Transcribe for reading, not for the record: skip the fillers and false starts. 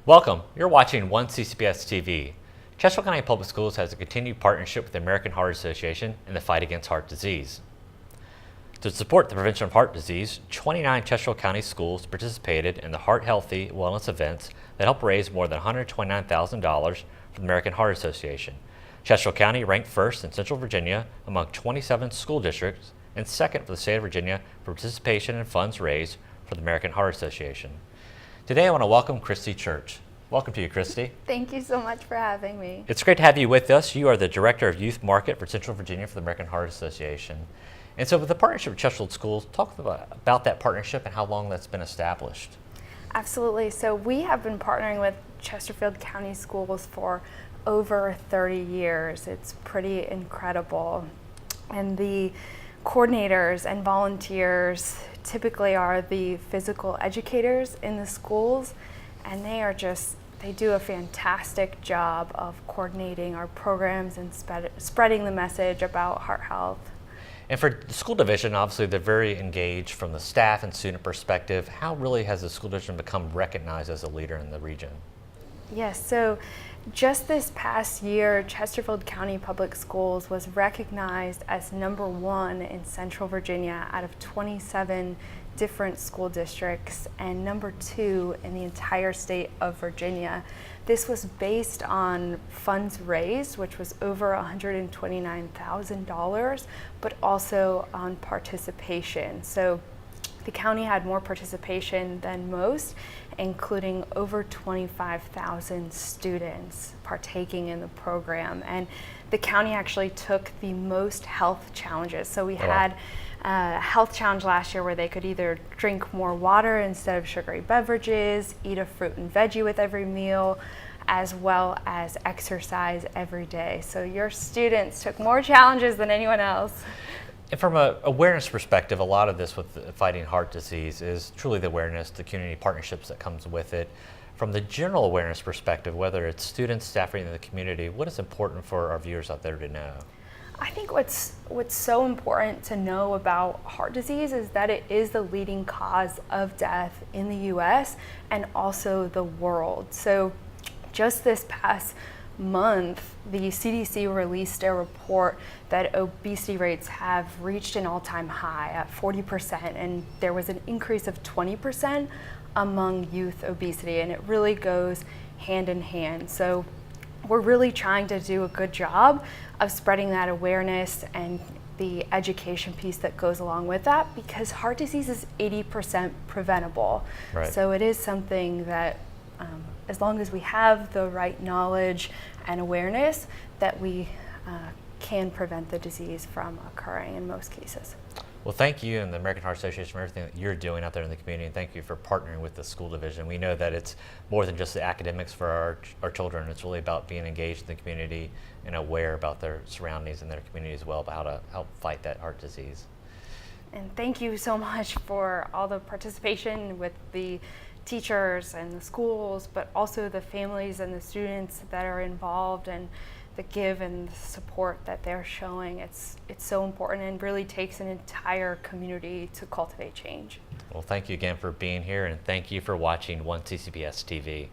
Welcome. You're watching oneCCPS TV. Chesterfield County Public Schools has a continued partnership with the American Heart Association in the fight against heart disease. To support the prevention of heart disease, 29 Chesterfield County schools participated in the Heart Healthy Wellness events that helped raise more than $129,000 for the American Heart Association. Chesterfield County ranked first in Central Virginia among 27 school districts and second for the state of Virginia for participation in funds raised for the American Heart Association. Today I want to welcome Christie Church. Welcome to you, Christie. Thank you so much for having me. It's great to have you with us. You are the Director of Youth Market for Central Virginia for the American Heart Association. And so with the partnership with Chesterfield Schools, talk about that partnership and how long that's been established. Absolutely. So we have been partnering with Chesterfield County Schools for over 30 years. It's pretty incredible. And the coordinators and volunteers typically are the physical educators in the schools, and they do a fantastic job of coordinating our programs and spreading the message about heart health. And for the school division, obviously they're very engaged from the staff and student perspective. How really has the school division become recognized as a leader in the region? Yes, so just this past year, Chesterfield County Public Schools was recognized as #1 in Central Virginia out of 27 different school districts and #2 in the entire state of Virginia. This was based on funds raised, which was over $129,000, but also on participation. So the county had more participation than most, including over 25,000 students partaking in the program. And the county actually took the most health challenges. So we had a health challenge last year where they could either drink more water instead of sugary beverages, eat a fruit and veggie with every meal, as well as exercise every day. So your students took more challenges than anyone else. And from an awareness perspective, a lot of this with fighting heart disease is truly the awareness, the community partnerships that comes with it. From the general awareness perspective, whether it's students, staff, or in the community, what is important for our viewers out there to know? I think what's so important to know about heart disease is that it is the leading cause of death in the US and also the world. So just this past month, the CDC released a report that obesity rates have reached an all-time high at 40%, and there was an increase of 20% among youth obesity, and it really goes hand in hand. So we're really trying to do a good job of spreading that awareness and the education piece that goes along with that, because heart disease is 80% preventable. Right. So it is something that as long as we have the right knowledge and awareness, that we can prevent the disease from occurring in most cases. Well, thank you and the American Heart Association for everything that you're doing out there in the community, and thank you for partnering with the school division. We know that it's more than just the academics for our children. It's really about being engaged in the community and aware about their surroundings and their community as well, about how to help fight that heart disease. And thank you so much for all the participation with the teachers and the schools, but also the families and the students that are involved, and the give and the support that they're showing. It's so important and really takes an entire community to cultivate change. Well, thank you again for being here, and thank you for watching oneCCPS TV.